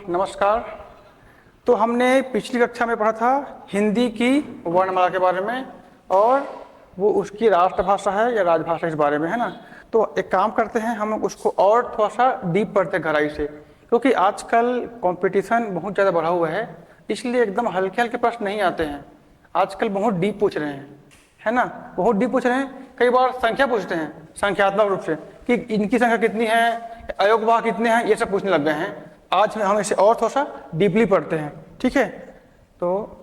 नमस्कार। तो हमने पिछली कक्षा में पढ़ा था हिंदी की वर्णमाला के बारे में और वो उसकी राष्ट्रभाषा है या राजभाषा इस बारे में, है ना। तो एक काम करते हैं, हम उसको और थोड़ा सा डीप पढ़ते हैं गहराई से, क्योंकि आजकल कंपटीशन बहुत ज़्यादा बढ़ा हुआ है, इसलिए एकदम हल्के हल्के प्रश्न नहीं आते हैं। आजकल बहुत डीप पूछ रहे हैं, है ना, बहुत डीप पूछ रहे हैं। कई बार संख्या पूछते हैं संख्यात्मक रूप से कि इनकी संख्या कितनी है, अयोगवाह कितने हैं, ये सब पूछने लग गए हैं। आज हम इसे और थोड़ा सा डीपली पढ़ते हैं, ठीक है। तो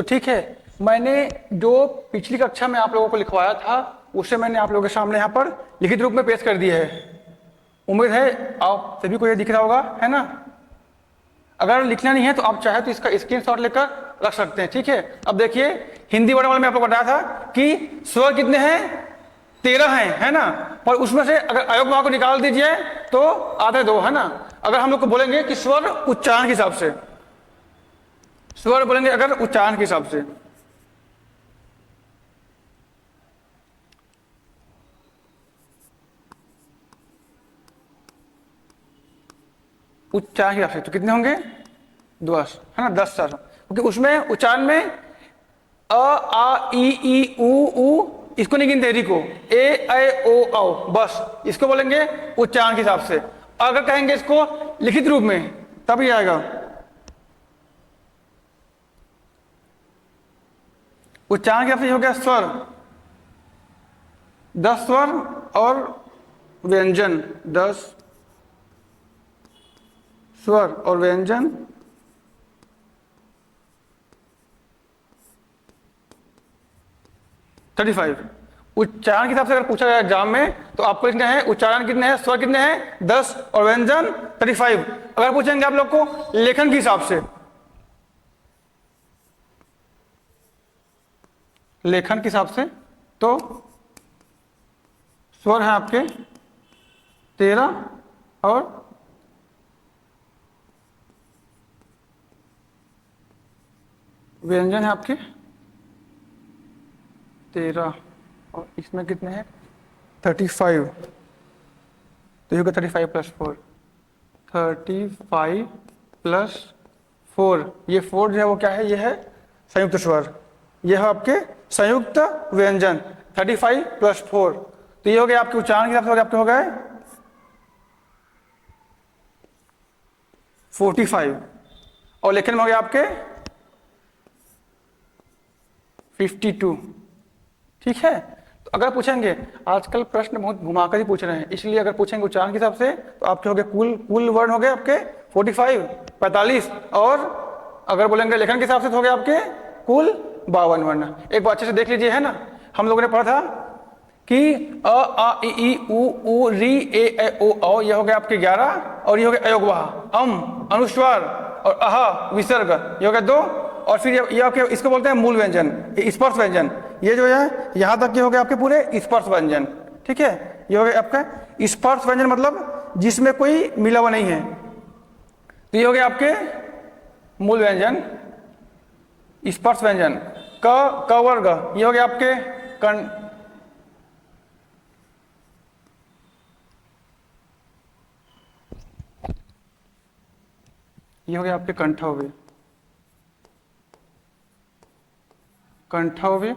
ठीक है, मैंने जो पिछली कक्षा में आप लोगों को लिखवाया था उसे मैंने आप लोगों के सामने यहाँ पर लिखित रूप में पेश कर दिया है। उम्मीद है आप सभी को ये दिख रहा होगा, है ना। अगर लिखना नहीं है तो आप चाहे तो इसका स्क्रीनशॉट लेकर रख सकते हैं, ठीक है। अब देखिए, हिंदी वर्णमाला में आप लोगों को बताया था कि स्वर कितने हैं, 13 हैं, है ना। और उसमें से अगर अयोगवाह को निकाल दीजिए तो आधे 2, है ना। अगर हम लोग को बोलेंगे कि स्वर उच्चारण के हिसाब से, स्वर बोलेंगे अगर उच्चारण के हिसाब से, उच्चारण के हिसाब से तो कितने होंगे, 10, है ना, 10 सर। क्योंकि उसमें उच्चारण में अ आ ई उ इसको नहीं गिनते, री को, ए ओ औ, बस इसको बोलेंगे उच्चारण के हिसाब से। अगर कहेंगे इसको लिखित रूप में तब ही आएगा। उच्चारण के हिसाब से हो गया स्वर, 10 स्वर और व्यंजन, 10 स्वर और व्यंजन, 35। उच्चारण के हिसाब से अगर पूछा जाए एग्जाम में तो आपको लिखना है उच्चारण कितने हैं, स्वर कितने हैं 10 और व्यंजन 35। अगर पूछेंगे आप लोग को लेखन के हिसाब से, लेखन के हिसाब से तो स्वर है आपके 13 और व्यंजन है आपके 13 और इसमें कितने हैं 35। तो ये होगा 35 + 4, 35 + 4। ये 4 जो है वो क्या है, ये है संयुक्त स्वर, ये है आपके संयुक्त व्यंजन। 35 + 4 तो ये हो गया आपके उच्चारण के हिसाब से आपके हो गए 45 और लेखन में हो गया आपके 52, ठीक है। तो अगर पूछेंगे, आजकल प्रश्न बहुत घुमाकर ही पूछ रहे हैं, इसलिए अगर पूछेंगे उच्चारण के हिसाब से तो आपके हो गए कुल वर्ण हो गए आपके 45 और अगर बोलेंगे लेखन के हिसाब से तो हो गए आपके कुल 52 वर्ण। एक बार अच्छे से देख लीजिए, है ना। हम लोगों ने पढ़ा था कि अ आ ई उ री ए ओ औ, ये हो गए आपके 11 और ये हो गए अयोगवाह, अनुस्वार और अह विसर्ग, ये हो गए 2। और फिर ये आपके इसको बोलते हैं मूल व्यंजन, स्पर्श व्यंजन, ये जो है यहाँ तक ये हो गए आपके पूरे स्पर्श व्यंजन, ठीक है। ये हो गए आपका स्पर्श व्यंजन, मतलब जिसमें कोई मिला हुआ नहीं है, तो ये हो गए आपके मूल व्यंजन, स्पर्श व्यंजन। क वर्ग, ये हो गए आपके ये हो गया आपके कंठ हो गए, कंठ हो गए।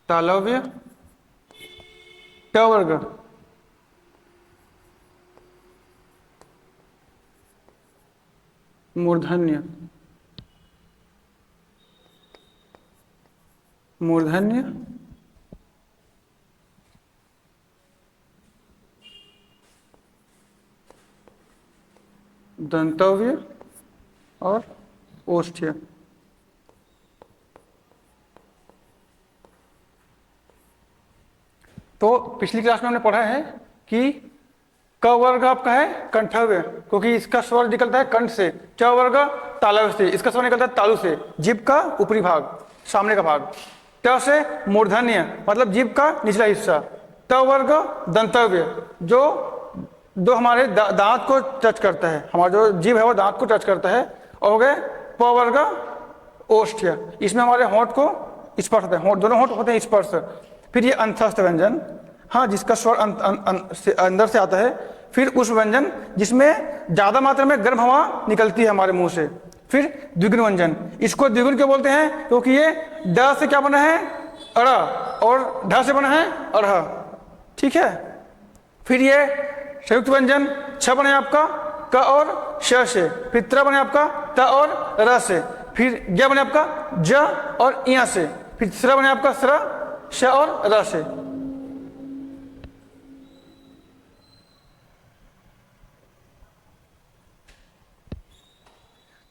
तालव्य, ट वर्ग, मूर्धन्य, मूर्धन्य, दंतव्य और ओष्ठ्य। तो पिछली क्लास में हमने पढ़ा है कि क वर्ग आपका है कंठव्य, क्योंकि इसका स्वर निकलता है कंठ से। च वर्ग तालव्य से, इसका स्वर निकलता है तालु से, जीभ का ऊपरी भाग, सामने का भाग। ट से मूर्धन्य, मतलब जीभ का निचला हिस्सा। त वर्ग दंतव्य, जो हमारे दांत को टच करता है, हमारा जो जीभ है वो दांत को टच करता है। और हो गए प वर्ग ओष्ठ्य, इसमें हमारे होंठ को स्पर्श होते हैं, दोनों होंठ होते हैं स्पर्श। फिर ये अंतस्थ व्यंजन, हाँ, जिसका स्वर अंदर से आता है। फिर उस व्यंजन जिसमें ज्यादा मात्रा में गर्म हवा निकलती है हमारे मुंह से। फिर द्विगुण व्यंजन, इसको द्विगुण क्यों बोलते हैं? क्योंकि ये ड से क्या बना है अड़, और ढ से बना है अढ़, ठीक है। फिर ये संयुक्त व्यंजन छ बने आपका क और श से। फिर त्र बने आपका त और र से। फिर ग बने आपका ज और इ से। फिर स्र बने आपका स्र, श और र से।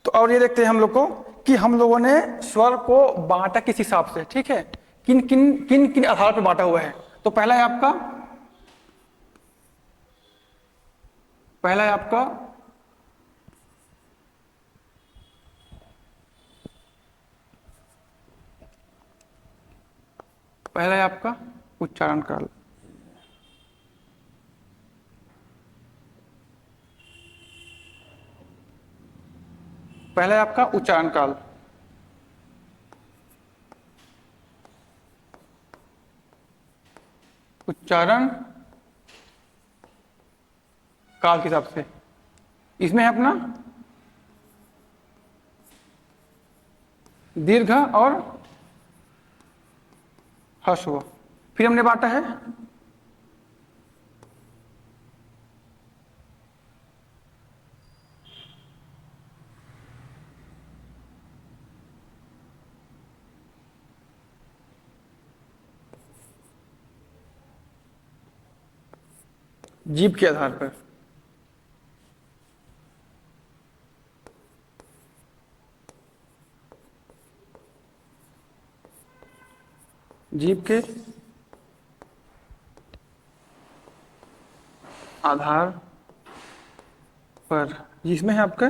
तो और ये देखते हैं हम लोग को कि हम लोगों ने स्वर को बांटा किस हिसाब से, ठीक है, किन किन किन किन आधार पर बांटा हुआ है। तो पहला है आपका उच्चारण काल। पहला है आपका उच्चारण काल। उच्चारण काल के हिसाब से इसमें है अपना दीर्घ और ह्रस्व। फिर हमने बांटा है जीभ के आधार पर। जीभ के आधार पर, जिसमें है आपका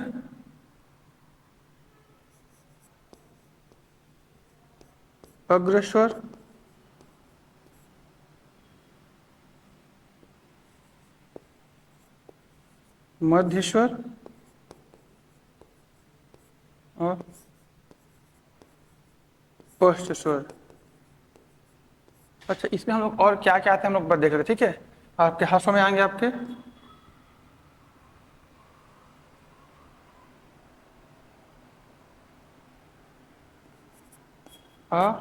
अग्रस्वर, मध्य स्वर और पश्च स्वर। अच्छा, इसमें हम लोग और क्या क्या आते हैं हम लोग देख रहे, ठीक है। आपके ह्रस्व में आएंगे आपके अ,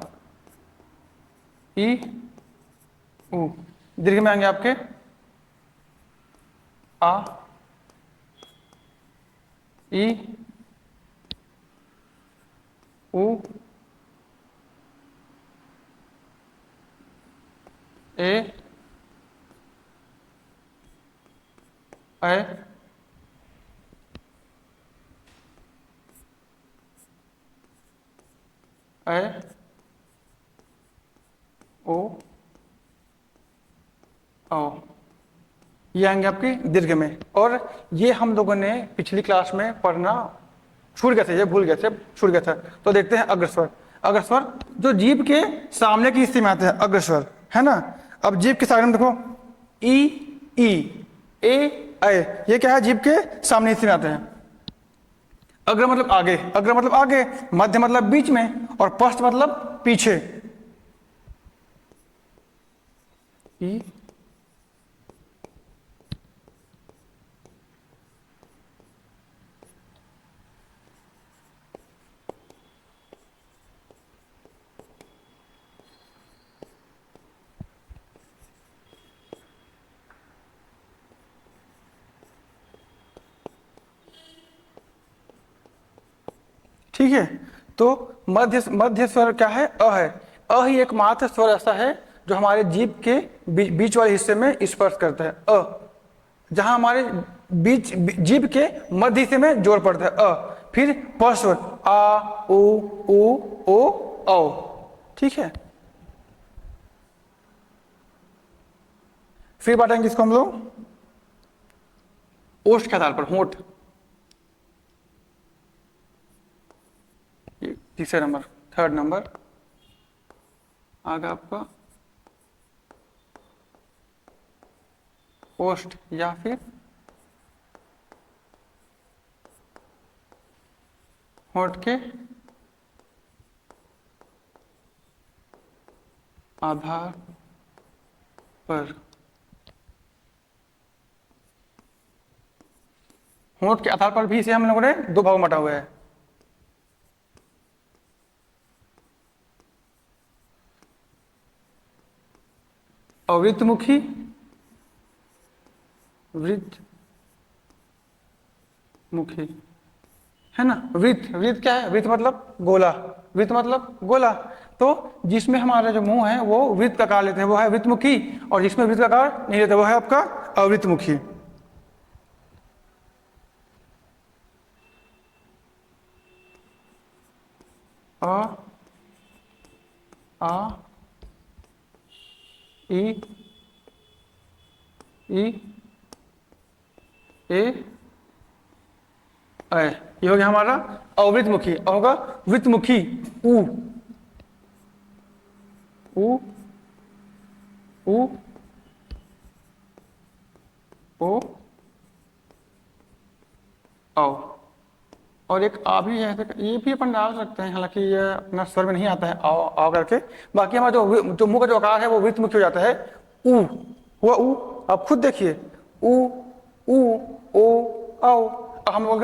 ई, उ। दीर्घ में आएंगे आपके आ, ई, उ, ए, ऐ, ओ, औ। ये आएंगे आपके दीर्घ में। और ये हम लोगों ने पिछली क्लास में पढ़ना छूट गए थे, ये भूल गए थे, छूट गया था। तो देखते हैं अग्रस्वर। अग्रस्वर जो जीभ के सामने की स्थिति में आते हैं, अग्रस्वर, है ना। अब जीभ के सामने में देखो ई, ए, ऐ, ये क्या है? जीभ के सामने स्थिति में आते हैं। अग्र मतलब आगे, अग्र मतलब आगे, मध्य मतलब बीच में, और पश्च मतलब पीछे। ई, ठीक है। तो मध्य स्वर क्या है? अ है। अ ही एकमात्र स्वर ऐसा है जो हमारे जीभ के बीच वाले हिस्से में स्पर्श करता है। अ, जहां हमारे बीच जीभ के मध्य हिस्से में जोर पड़ता है, अ। फिर प स्वर आ, उ, ओ, औ, ठीक है। फिर बांटेंगे इसको हम लोग ओष्ठ के आधार पर, होंठ, ये तीसरे नंबर, थर्ड नंबर आगा आपका ओष्ठ या फिर होंठ के आधार पर। होंठ के आधार पर भी इसे हम लोगों ने दो भाग में बांटा हुआ है। अवृतमुखी, वृत्तमुखी, है ना। वृत्त, वृत्त क्या है? वृत्त मतलब गोला, वृत्त मतलब गोला। तो जिसमें हमारा जो मुंह है वो वृत्त का आकार लेते हैं वो है वृत्तमुखी, और जिसमें वृत्त का आकार नहीं लेते वो है आपका अवृतमुखी। अ आ ई ई ए ऐ, ये हो गया हमारा अवृतमुखी। और होगा वृत्तमुखी, उ उ उ ओ औ। और एक आ भी है, ये भी अपन डाल सकते हैं, हालांकि ये अपना स्वर में नहीं आता है आओ करके। बाकी हमारा जो मुंह का जो आकार है वो वृत्तमुखी हो जाता है। उ हुआ उ, आप खुद देखिए, उ उ ओ औ। अब हम लोग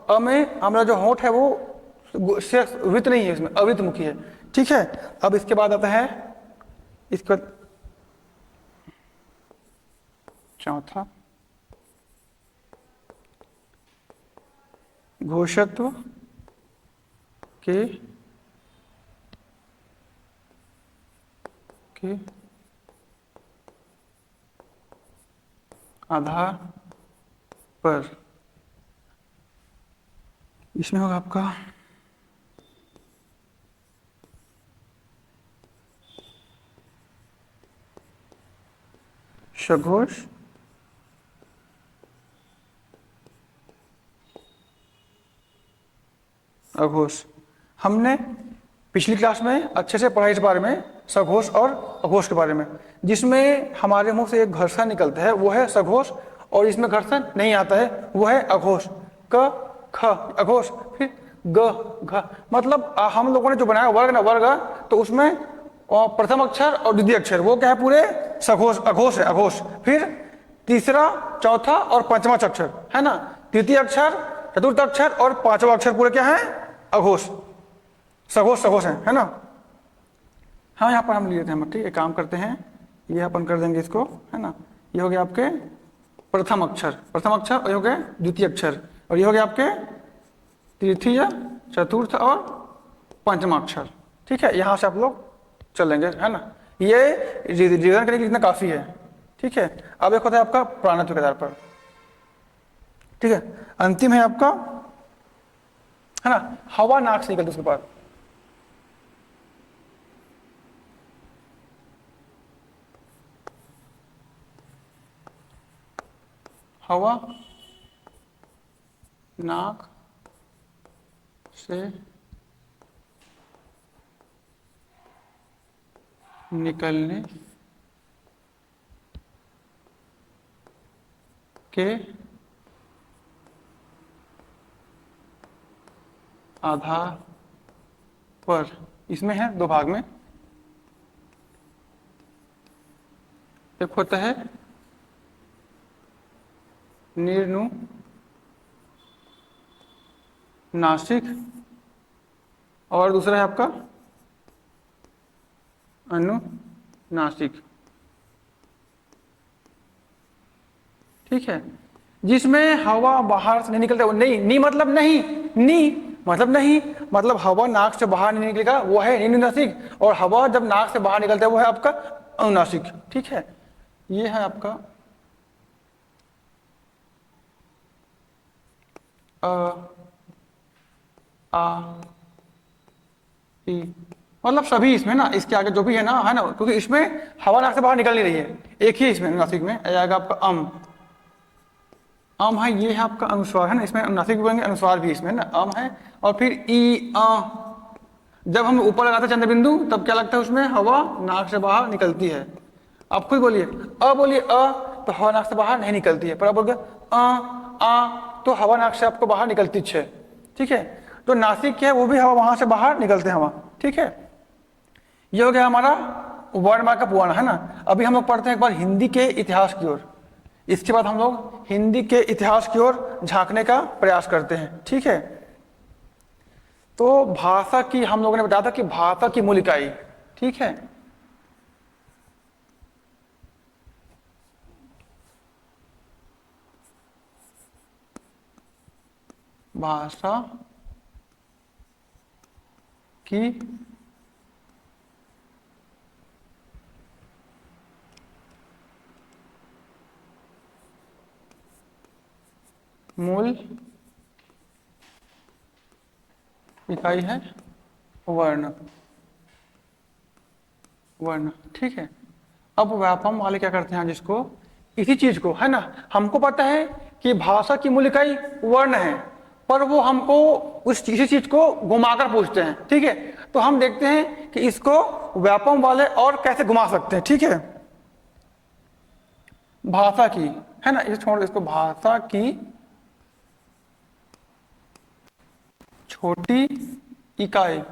अ में हमारा जो होंठ है वो से वृत्त नहीं है, इसमें अवृतमुखी है। ठीक है, अब इसके बाद आता है इसका चौथा, घोषत्व के आधार पर। इसमें होगा आपका सघोष, अघोष। हमने पिछली क्लास में अच्छे से पढ़ा इस बारे में, सघोष और अघोष के बारे में। जिसमें हमारे मुंह से एक घर्षण निकलता है वो है सघोष, और इसमें घर्षण नहीं आता है वो है अघोष। क ख अघोष, फिर ग घ। मतलब हम लोगों ने जो बनाया वर्ग ना, वर्ग, तो उसमें प्रथम अक्षर और द्वितीय अक्षर वो क्या है, पूरे सघोष अघोष है, अघोष। फिर तीसरा, चौथा और पांचवा अक्षर है ना, तृतीय अक्षर, चतुर्थ अक्षर और पांचवा अक्षर पूरे क्या है, अघोष, सघोष सघोष है ना। हाँ, यहाँ पर हम लिए थे हम, ठीक है, काम करते हैं, ये अपन कर देंगे इसको, है ना। ये हो गया आपके प्रथम अक्षर, प्रथम अक्षर, और ये हो गया द्वितीय अक्षर, और ये हो गया आपके तृतीय, चतुर्थ और पंचमा अक्षर। ठीक है, यहाँ से आप लोग चलेंगे, है ना। ये रिवीजन करने के लिए इतना काफी है। ठीक है, अब एक होता है आपका प्राणत्व के आधार पर। ठीक है, अंतिम है आपका, है ना, हवा नाक से निकलती उसके बाद। हवा नाक से निकलने के आधार पर, इसमें है दो भाग में, एक होता है निर्नुनासिक और दूसरा है आपका अनुनासिक। ठीक है, जिसमें हवा बाहर से नहीं निकलता, नहीं, नी मतलब नहीं, नी मतलब नहीं, मतलब हवा नाक से बाहर नहीं निकलेगा वो है निर्नुनासिक, और हवा जब नाक से बाहर निकलता है वो है आपका अनुनासिक। ठीक है, ये है आपका अ आ ई मतलब सभी इसमें ना, इसके आगे जो भी है ना, क्योंकि इसमें हवा नाक से बाहर निकल नहीं रही है, एक ही इसमें नासिक में आएगा आपका अम है, ये है आपका अनुस्वार है ना, इसमें नासिक भी बोलेंगे, अनुस्वार भी इसमें ना अम है। और फिर ई अ, जब हम ऊपर लगाते हैं चंद्र बिंदु तब क्या लगता है उसमें हवा नाक से बाहर निकलती है। आप खुद बोलिए बोलिए तो हवा नाक से बाहर नहीं निकलती है, पर आप बोलोगे आ तो हवा नाक से आपको बाहर निकलती है। ठीक है, तो नासिक क्या है वो भी हवा वहां से बाहर निकलते हैं हवा। ठीक है, ये हो गया हमारा वर्णमाला का पुराना है ना। अभी हम लोग पढ़ते हैं एक बार हिंदी के इतिहास की ओर, इसके बाद हम लोग हिंदी के इतिहास की ओर झांकने का प्रयास करते हैं। ठीक है, तो भाषा की हम लोगों ने बताया था कि भाषा की मूल इकाई, ठीक है, भाषा की मूल इकाई है वर्ण। ठीक है, अब व्यापम वाले क्या करते हैं जिसको, इसी चीज को है ना, हमको पता है कि भाषा की मूल इकाई वर्ण है, पर वो हमको उस इसी चीज को घुमाकर पूछते हैं। ठीक है, तो हम देखते हैं कि इसको व्यापम वाले और कैसे घुमा सकते हैं। ठीक है, भाषा की है ना, इसे छोड़, इसको भाषा की छोटी इकाई,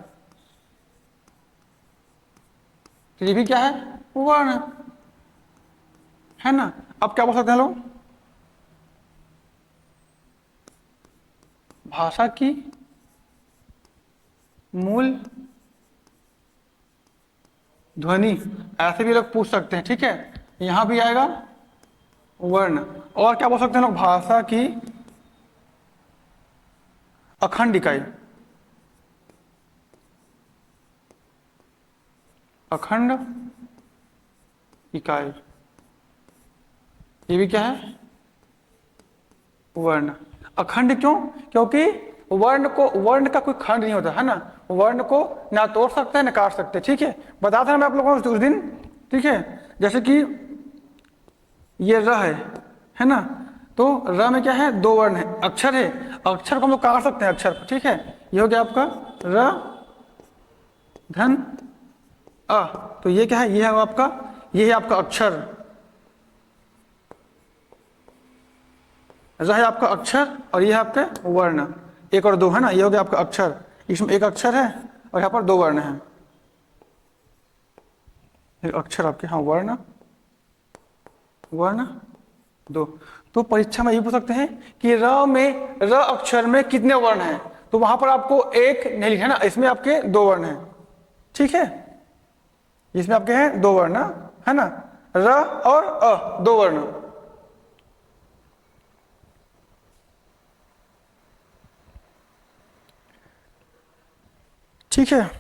ये भी क्या है, वर्ण है ना। अब क्या बोल सकते हैं लोग, भाषा की मूल ध्वनि, ऐसे भी लोग पूछ सकते हैं। ठीक है, यहां भी आएगा वर्ण। और क्या बोल सकते हैं लोग, भाषा की अखंड इकाई, अखंड इकाई, ये भी क्या है, वर्ण। अखंड क्यों, क्योंकि वर्ण का कोई खंड नहीं होता है ना, वर्ण को ना तोड़ सकते हैं ना काट सकते। ठीक है, बताया था मैं आप लोगों को उस दिन। ठीक है, जैसे कि ये र है ना, तो र में क्या है, दो वर्ण है, अक्षर है, अक्षर को हम लोग काट सकते हैं अक्षर को। ठीक है, ये हो गया आपका र धन अ, तो ये क्या है, ये है आपका, ये है आपका अक्षर, र है आपका अक्षर और ये है आपका वर्ण, एक और दो है ना, ये हो गया आपका अक्षर, इसमें एक अक्षर है और यहाँ पर दो वर्ण है, एक अक्षर आपके, हाँ वर्ण दो। तो परीक्षा में ये पूछ सकते हैं कि र अक्षर में कितने वर्ण हैं, तो वहां पर आपको एक नहीं लिखा ना, इसमें आपके दो वर्ण हैं। ठीक है, इसमें आपके हैं दो वर्ण है ना, र और अ, दो वर्ण। ठीक है,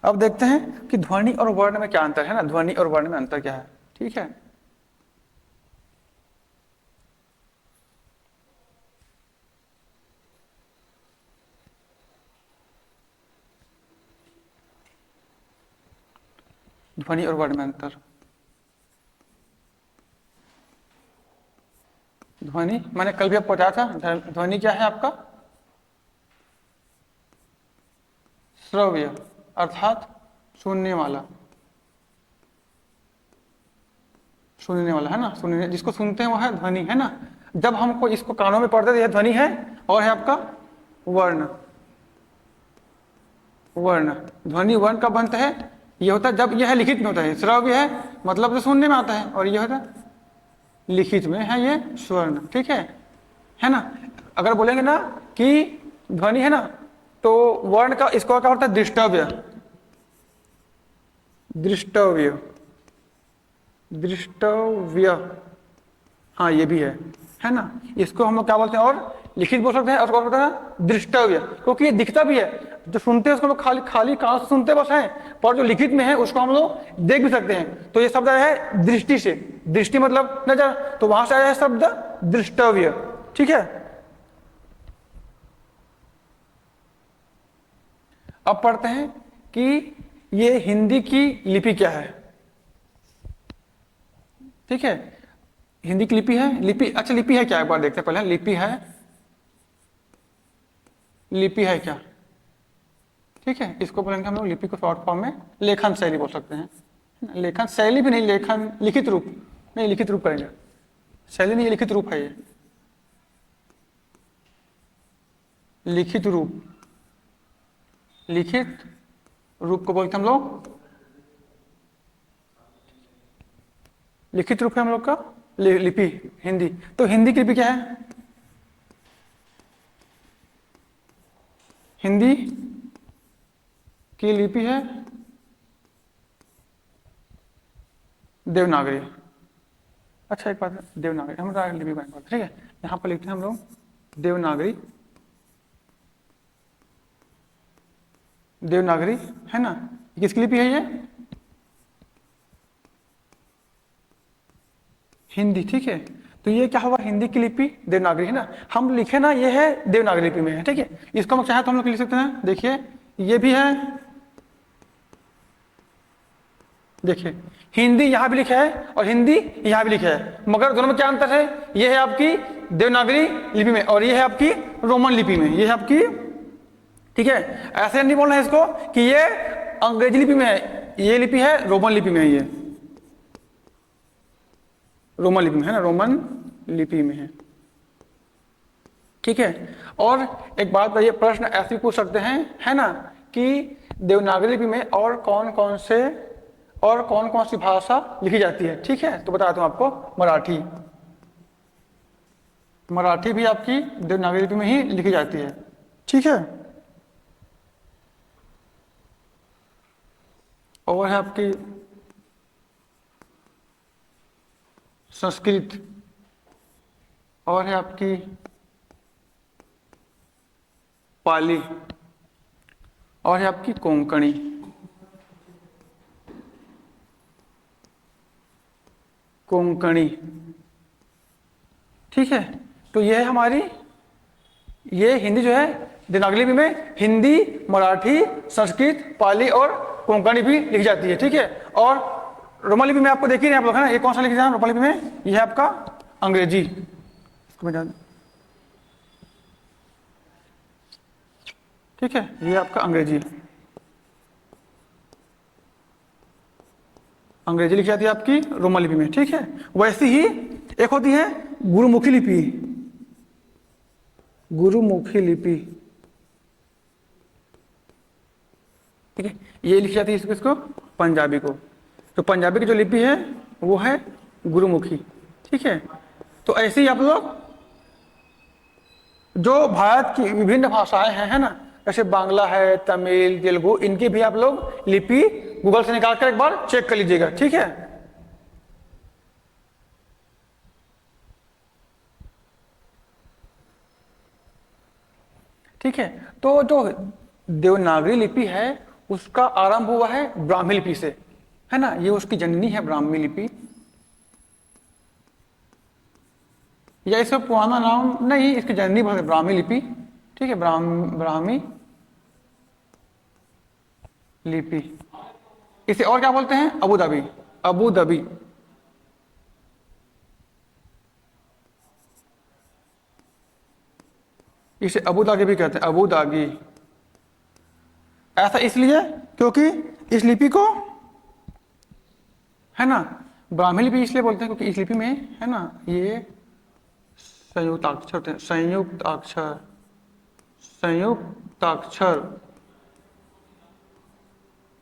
अब देखते हैं कि ध्वनि और वर्ण में क्या अंतर है ना, ध्वनि और वर्ण में अंतर क्या है। ठीक है, ध्वनि और वर्ण में अंतर, ध्वनि मैंने कल भी आपको बताया था, ध्वनि क्या है आपका, श्रव्य अर्थात सुनने वाला है ना, सुनने, जिसको सुनते हैं वो है ध्वनि है ना। जब हमको इसको कानों में पढ़ते यह ध्वनि है, और है आपका वर्ण। ध्वनि वर्ण कब बनता है, ये होता है जब यह लिखित में होता है, श्रव्य है मतलब जो सुनने में आता है, और ये होता है लिखित में है ये स्वर्ण। ठीक है ना। अगर बोलेंगे ना कि ध्वनि है ना, तो वर्ण का इसको क्या होता है, दृष्टव्य, हाँ ये भी है ना, इसको हम लोग क्या बोलते हैं, और लिखित बोल सकते हैं, और बोलते हैं दृष्टव्य, क्योंकि ये दिखता भी है, जो सुनते हैं उसको लोग खाली कान से सुनते बस है, पर जो लिखित में है उसको हम लोग देख भी सकते हैं। तो ये शब्द आया है दृष्टि से, दृष्टि मतलब नजर, तो वहां से आया है शब्द दृष्टव्य। ठीक है। अब पढ़ते हैं कि ये हिंदी की लिपि क्या है। ठीक है, हिंदी की लिपि है, लिपि, अच्छा लिपि है क्या, एक बार देखते हैं पहले। लिपि है, लिपि है क्या? ठीक है, इसको बोलेंगे हम लोग, लिपि को शॉर्ट फॉर्म में लेखन शैली बोल सकते हैं। लेखन शैली भी नहीं, लेखन लिखित रूप नहीं, लिखित रूप करेंगे, शैली नहीं, लिखित रूप है ये, लिखित रूप, लिखित रूप को बोलते हैं हम लोग, लिखित रूप है हम लोग का लिपि हिंदी। तो हिंदी की लिपि क्या है? हिंदी की लिपि है देवनागरी। अच्छा एक बात है, देवनागरी हम लिपि का, ठीक है, यहाँ पर लिखते हैं हम लोग देवनागरी, देवनागरी है ना। किसकी लिपि है ये? हिंदी। ठीक है, तो ये क्या हुआ, हिंदी की लिपि देवनागरी है ना। हम लिखे ना, ये है देवनागरी लिपि में है। ठीक है, इसको हम चाहे तो हम लोग लिख सकते हैं, देखिए ये भी है, देखिए हिंदी यहाँ भी लिखा है और हिंदी यहाँ भी लिखा है, मगर दोनों में क्या अंतर है? ये है आपकी देवनागरी लिपि में और ये है आपकी रोमन लिपि में, ये है आपकी, ठीक है। ऐसे नहीं बोलना है इसको कि ये अंग्रेजी लिपि में है, ये लिपि है रोमन लिपि में है, ये रोमन लिपि में है ना, रोमन लिपि में है। ठीक है, और एक बात बताइए, प्रश्न ऐसे भी पूछ सकते हैं है ना कि देवनागरी लिपि में और कौन कौन सी भाषा लिखी जाती है। ठीक है, तो बताता हूं आपको, मराठी, मराठी भी आपकी देवनागरी लिपि में ही लिखी जाती है। ठीक है, और है आपकी संस्कृत, और है आपकी पाली, और है आपकी कोंकणी। कोंकणी, ठीक है, तो ये है हमारी, ये हिंदी जो है देवनागरी लिपि में हिंदी, मराठी, संस्कृत, पाली और कोंकणी भी लिखी जाती है। ठीक है, और रोमन लिपि में आपको देखिए आप लोग है ना, ये कौन सा लिखा जाए रोमन लिपि में? ये है आपका अंग्रेजी, इसको मैं, ठीक है, ये आपका अंग्रेजी, अंग्रेजी लिखी जाती है आपकी रोमन लिपि में। ठीक है, वैसी ही एक होती है गुरुमुखी लिपि, गुरुमुखी लिपि, ठीक है, ये लिखी जाती है इसको पंजाबी को। तो पंजाबी की जो लिपि है वो है गुरुमुखी। ठीक है, तो ऐसे ही आप लोग जो भारत की विभिन्न भाषाएं हैं है ना, जैसे बांग्ला है, तमिल, तेलुगु, इनकी भी आप लोग लिपि गूगल से निकाल कर एक बार चेक कर लीजिएगा। ठीक है, ठीक है, तो जो देवनागरी लिपि है उसका आरंभ हुआ है ब्राह्मी लिपि से, है ना, ये उसकी जननी है ब्राह्मी लिपि, या इसका पुराना नाम नहीं, इसकी जननी ब्राह्मी लिपि। ठीक है, ब्राह्मी लिपि, इसे और क्या बोलते हैं? अबू धाबी, अबू धाबी, इसे अबू दागी भी कहते हैं, अबू दागी। ऐसा इसलिए क्योंकि इस लिपि को है ना ब्राह्मी लिपि इसलिए बोलते हैं क्योंकि इस लिपि में है ना ये संयुक्त अक्षर होते हैं, संयुक्त अक्षर, संयुक्त अक्षर,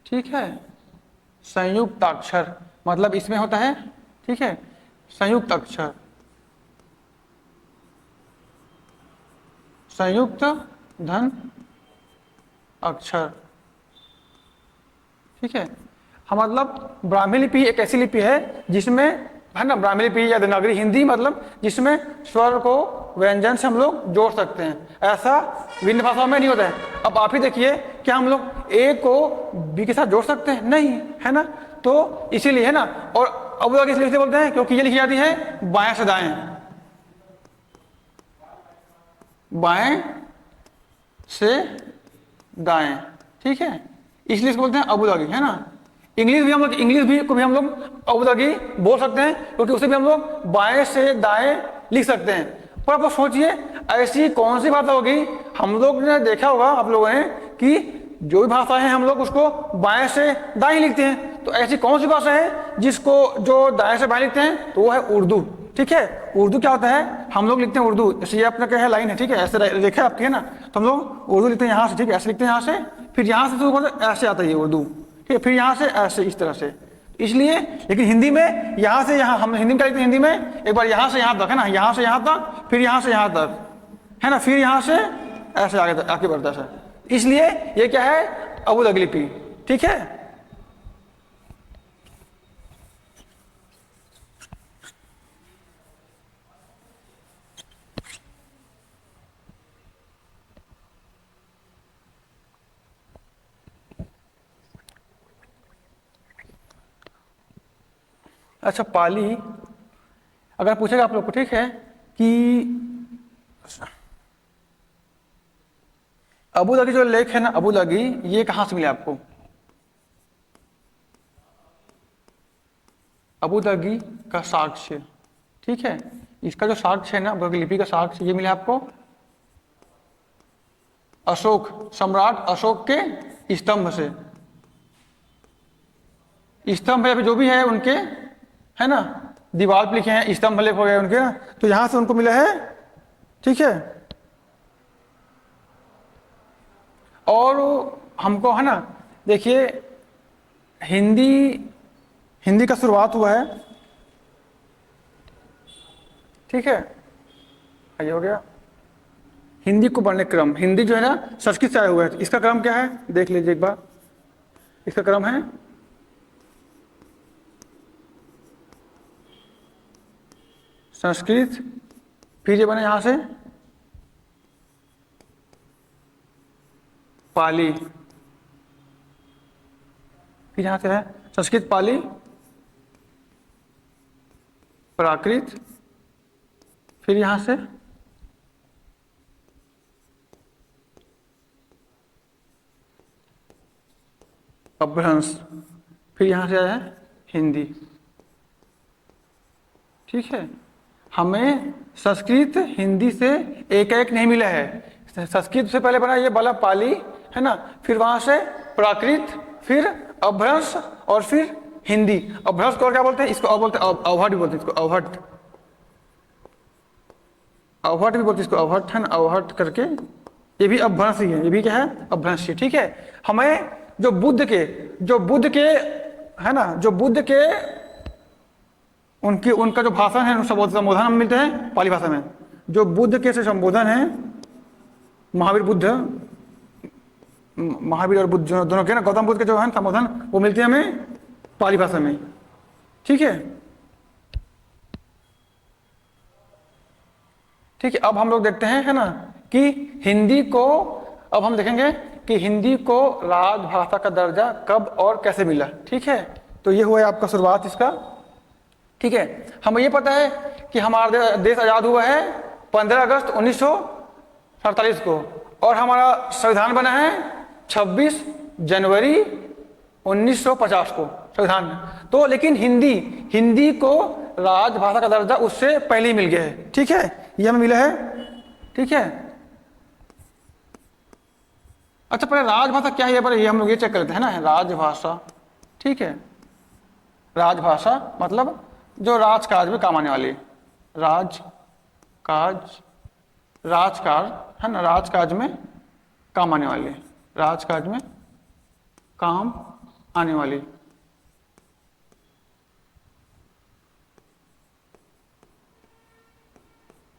ठीक है, संयुक्त अक्षर मतलब इसमें होता है, ठीक है, संयुक्त अक्षर, संयुक्त धन अक्षर। ठीक है, हम मतलब ब्राह्मी लिपि एक ऐसी लिपि है जिसमें है ना, ब्राह्मी लिपि या देवनागरी हिंदी मतलब जिसमें स्वर को व्यंजन से हम लोग जोड़ सकते हैं, ऐसा विभिन्न भाषाओं में नहीं होता है। अब आप ही देखिए, क्या हम लोग ए को बी के साथ जोड़ सकते हैं? नहीं, है ना, तो इसीलिए है ना। और अब लोग इसलिए बोलते हैं क्योंकि ये लिखी जाती है बाएं से दाएं, बाएं से दाएं, ठीक है, इसलिए इसको बोलते हैं अबूदागी, है ना। इंग्लिश भी हम लोग, इंग्लिश भी को भी हम लोग अबूदागी बोल सकते हैं, क्योंकि उसे भी हम लोग बाएं से दाएं लिख सकते हैं। पर आप लोग सोचिए ऐसी कौन सी भाषा होगी, हम लोग ने देखा होगा आप लोगों ने कि जो भी भाषा है हम लोग उसको बाएं से दाएं लिखते हैं। तो ऐसी कौन सी भाषा है जिसको जो दाएं से बाएं लिखते हैं, तो वो है उर्दू, ठीक है। उर्दू क्या होता है, हम लोग लिखते हैं उर्दू, जैसे ये अपना क्या है लाइन है, ठीक है, ऐसे रेखा आपकी है ना, तो हम लोग उर्दू लिखते हैं यहाँ से, ठीक है, ऐसे लिखते हैं यहाँ से, फिर यहाँ से तो ऐसे आता है ये उर्दू, ठीक है, फिर यहाँ से ऐसे इस तरह से, इसलिए। लेकिन हिंदी में यहाँ से यहाँ, हम हिंदी में क्या लिखते हैं, हिंदी में एक बार यहाँ से यहाँ तक, है ना, यहाँ से यहाँ तक, फिर यहाँ से यहाँ तक, है ना, फिर यहाँ से ऐसे आगे बढ़ता है, इसलिए ये क्या है, अबूदागी लिपि, ठीक है। अच्छा, पाली अगर पूछेगा आप लोग को, ठीक है, कि अबूदागी जो लेख है ना, अबूदागी, ये कहां से मिला आपको? अबूदागी का साक्ष्य, ठीक है, इसका जो साक्ष्य है ना, अबूदागी लिपि का साक्ष्य, ये मिला आपको अशोक, सम्राट अशोक के स्तंभ से, स्तंभ या फिर जो भी है उनके, है ना, दीवार पे लिखे हैं स्तंभ लेख हो गए उनके ना, तो यहां से उनको मिला है, ठीक है। और हमको, है ना, देखिए हिंदी का शुरुआत हुआ है, ठीक है, ये हो गया हिंदी को पढ़ने क्रम। हिंदी जो है ना संस्कृत से आया हुआ है, इसका क्रम क्या है देख लीजिए एक बार, इसका क्रम है संस्कृत, फिर ये बने यहां से पाली, फिर यहां से है संस्कृत, पाली, प्राकृत, फिर यहां से अपभ्रंश, फिर यहां से आया है हिंदी, ठीक है। हमें संस्कृत हिंदी से एक एक नहीं मिला है, संस्कृत से पहले बना ये वाला पाली, है ना, फिर वहां से प्राकृत, फिर अपभ्रंश, और फिर हिंदी। अपभ्रंश को क्या बोलते हैं, इसको बोलते हैं अवहट भी बोलते हैं, इसको अवहट, अवहट भी बोलते हैं इसको, अवहट, है ना, अवहट करके, ये भी अपभ्रंश ही है, ये भी क्या है, अपभ्रंश, ठीक है। हमें जो बुद्ध के है ना, जो बुद्ध के उनका जो भाषण है, संबोधन हम मिलते हैं पाली भाषा में, जो बुद्ध के से संबोधन है, महावीर और बुद्ध दोनों के ना, गौतम बुद्ध के जो है संबोधन, वो मिलते हैं हमें पाली भाषा में, ठीक है, ठीक है। अब हम लोग देखते हैं, है ना, कि हिंदी को, अब हम देखेंगे कि हिंदी को राजभाषा का दर्जा कब और कैसे मिला, ठीक है। तो ये हुआ है आपका शुरुआत इसका, ठीक है। हमें ये पता है कि हमारा देश आजाद हुआ है 15 अगस्त 1947 को, और हमारा संविधान बना है 26 जनवरी 1950 को संविधान में। तो लेकिन हिंदी को राजभाषा का दर्जा उससे पहले ही मिल गया है, ठीक है, ये हमें मिला है, ठीक है। अच्छा, पहले राजभाषा क्या है, पर ये हम लोग ये चेक करते हैं ना, राजभाषा, ठीक है। राजभाषा मतलब जो राजकाज में काम आने वाली, राजकाज है ना, राजकाज में काम आने वाली, राजकाज में काम आने वाली,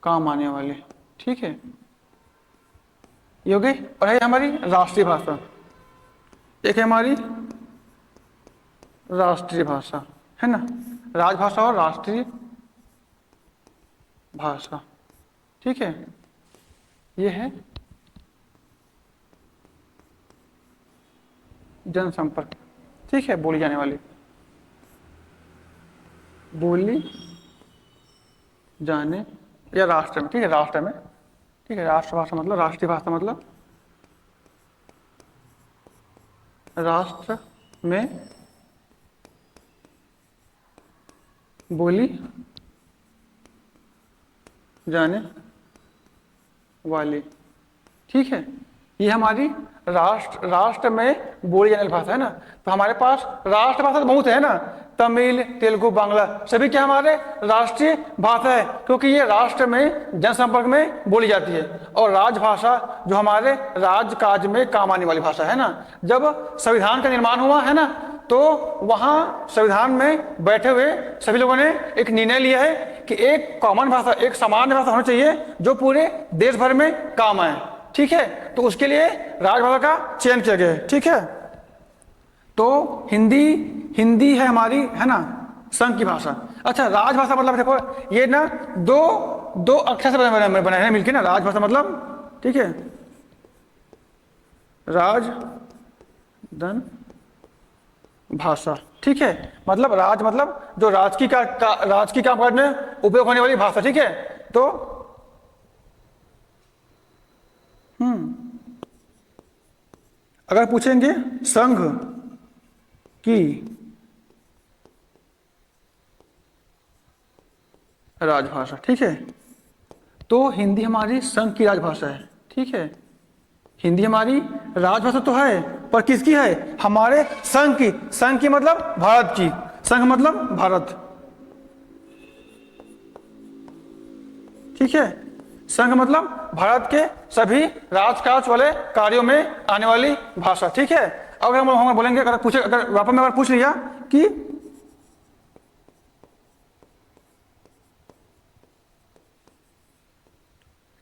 काम आने वाले, ठीक है, ये हो गई। और है हमारी राष्ट्रीय भाषा, एक है हमारी राष्ट्रीय भाषा, है ना, राजभाषा और राष्ट्रीय भाषा, ठीक है, ये है जनसंपर्क, ठीक है, बोली जाने वाली, बोली जाने या राष्ट्र में, ठीक है, राष्ट्र में ठीक है। राष्ट्रभाषा मतलब, राष्ट्रीय भाषा मतलब राष्ट्र में बोली जाने वाली, ठीक है। ये हमारी राष्ट्र में बोली जाने वाली भाषा है ना। तो हमारे पास राष्ट्रभाषा तो बहुत है ना, तमिल, तेलुगु, बांग्ला, सभी क्या हमारे राष्ट्रीय भाषा है, क्योंकि ये राष्ट्र में जनसंपर्क में बोली जाती है। और राजभाषा जो हमारे राजकाज में काम आने वाली भाषा है ना। जब संविधान का निर्माण हुआ है ना, तो वहाँ संविधान में बैठे हुए सभी लोगों ने एक निर्णय लिया है कि एक कॉमन भाषा, एक सामान्य भाषा होनी चाहिए जो पूरे देश भर में काम आए, ठीक है। तो उसके लिए राजभाषा का चयन किया गया है, ठीक है। तो हिंदी है हमारी, है ना, संघ की भाषा। अच्छा, राजभाषा मतलब देखो, ये ना दो अक्षर से बना है मिलकर ना, राजभाषा मतलब, ठीक है, राजधन भाषा, ठीक है। मतलब राज मतलब जो राजकीय काम काज में उपयोग होने वाली भाषा, ठीक है। तो अगर पूछेंगे संघ की राजभाषा, ठीक है, तो हिंदी हमारी संघ की राजभाषा है, ठीक है। हिंदी हमारी राजभाषा तो है, पर किसकी है? हमारे संघ की। संघ की मतलब भारत की, संघ मतलब भारत, ठीक है। संघ मतलब भारत के सभी राजकाज वाले कार्यों में आने वाली भाषा, ठीक है। अगर हम बोलेंगे, अगर वापस में पूछ लिया कि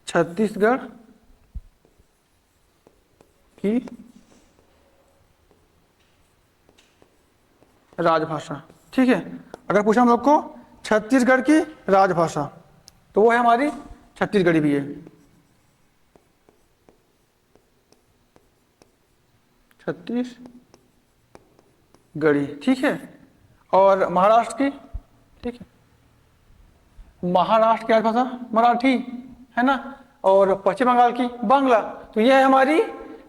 छत्तीसगढ़ की राजभाषा, ठीक है। अगर पूछा हम लोग को छत्तीसगढ़ की राजभाषा, तो वो है हमारी छत्तीसगढ़ी भी है, छत्तीसगढ़ी, ठीक है। और महाराष्ट्र की, ठीक है, महाराष्ट्र की राजभाषा मराठी, है ना। और पश्चिम बंगाल की बांग्ला। तो यह है हमारी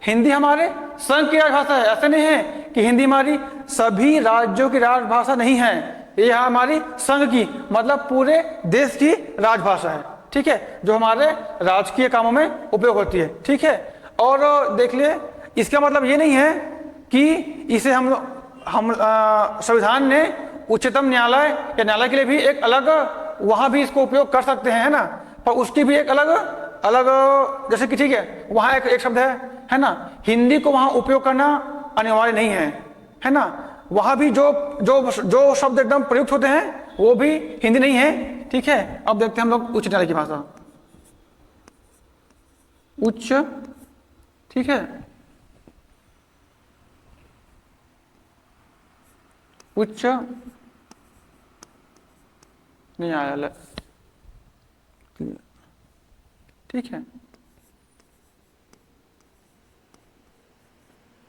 हिंदी, हमारे संघ की राजभाषा है। ऐसा नहीं है कि हिंदी हमारी सभी राज्यों की राजभाषा नहीं है, ये हमारी संघ की मतलब पूरे देश की राजभाषा है, ठीक है, जो हमारे राजकीय कामों में उपयोग होती है, ठीक है। और देख लिए, इसका मतलब ये नहीं है कि इसे हम संविधान ने उच्चतम न्यायालय या न्यायालय के लिए भी एक अलग, वहां भी इसको उपयोग कर सकते हैं, है ना। पर उसकी भी एक अलग अलग, जैसे कि ठीक है, वहां एक शब्द है ना, हिंदी को वहां उपयोग करना अनिवार्य नहीं है ना। वहां भी जो जो जो शब्द एकदम प्रयुक्त होते हैं वो भी हिंदी नहीं है, ठीक है। अब देखते हैं हम लोग उच्च न्यायालय की भाषा, उच्च, ठीक है, उच्च न्यायालय, ठीक है,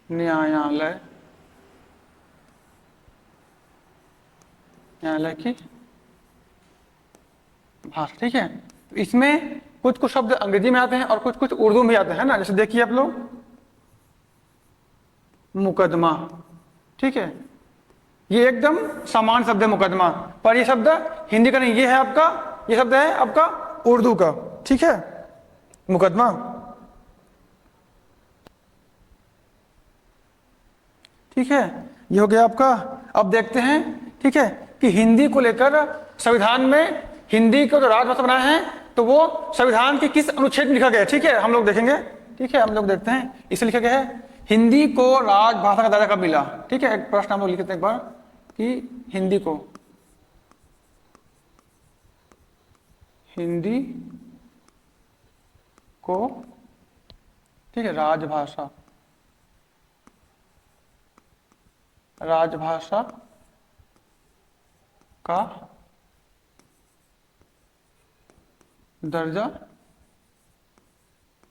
न्यायालय की भाषा, ठीक है। तो इसमें कुछ कुछ शब्द अंग्रेजी में आते हैं और कुछ कुछ उर्दू में आते हैं ना। जैसे देखिए आप लोग, मुकदमा, ठीक है, ये एकदम समान शब्द है मुकदमा, पर ये शब्द हिंदी का नहीं, ये है आपका, ये शब्द है आपका उर्दू का, ठीक है, मुकदमा, ठीक है। ये हो गया आपका। अब देखते हैं, ठीक है, कि हिंदी को लेकर संविधान में हिंदी को जो राजभाषा बनाया है, तो वो संविधान के किस अनुच्छेद में लिखा गया है, ठीक है, हम लोग देखेंगे, ठीक है। हम लोग देखते हैं, इसे लिखा गया है हिंदी को राजभाषा का दर्जा कब मिला, ठीक है। एक प्रश्न हम लोग लिखते हैं एक बार कि हिंदी को, ठीक है, राजभाषा का दर्जा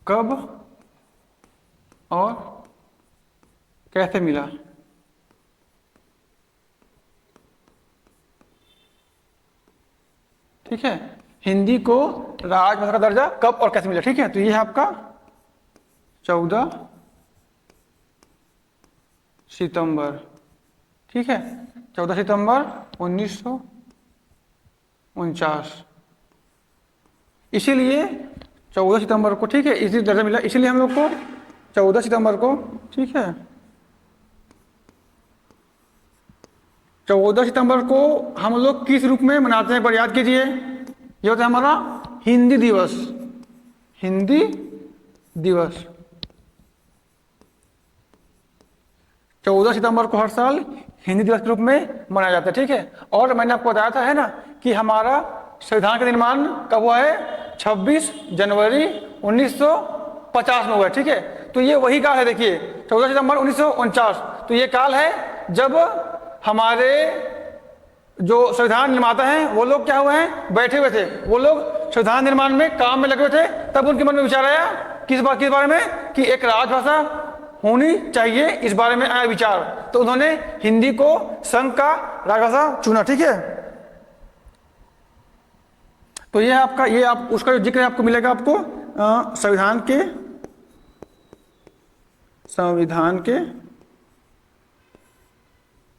कब और कैसे मिला, ठीक है। हिंदी को राजभाषा का दर्जा कब और कैसे मिला, ठीक है। तो ये है आपका 14 सितंबर, ठीक है, 14 सितंबर 1949। इसीलिए 14 सितंबर को, ठीक है, इसी दर्जा मिला, इसीलिए हम लोग को 14 सितंबर को, ठीक है, 14 सितंबर को हम लोग किस रूप में मनाते हैं, एक बार याद कीजिए। ये होता है हमारा हिंदी दिवस, हिंदी दिवस। 14 सितंबर को हर साल हिंदी दिवस के रूप में मनाया जाता है, ठीक है। और मैंने आपको बताया था, है ना, कि हमारा संविधान का निर्माण कब हुआ है, 26 जनवरी 1950 में हुआ है, ठीक है। तो ये वही काल है, देखिए 14 सितंबर 1949, तो ये काल है जब हमारे जो संविधान निर्माता हैं वो लोग क्या हुए हैं, बैठे हुए थे, वो लोग संविधान निर्माण में काम में लगे हुए थे। तब उनके मन में विचार आया किस बारे में, कि एक राजभाषा होनी चाहिए, इस बारे में आया विचार। तो उन्होंने हिंदी को संघ का राजभाषा चुना, ठीक है। तो ये आपका, ये आप उसका जो जिक्र आपको मिलेगा आपको संविधान के,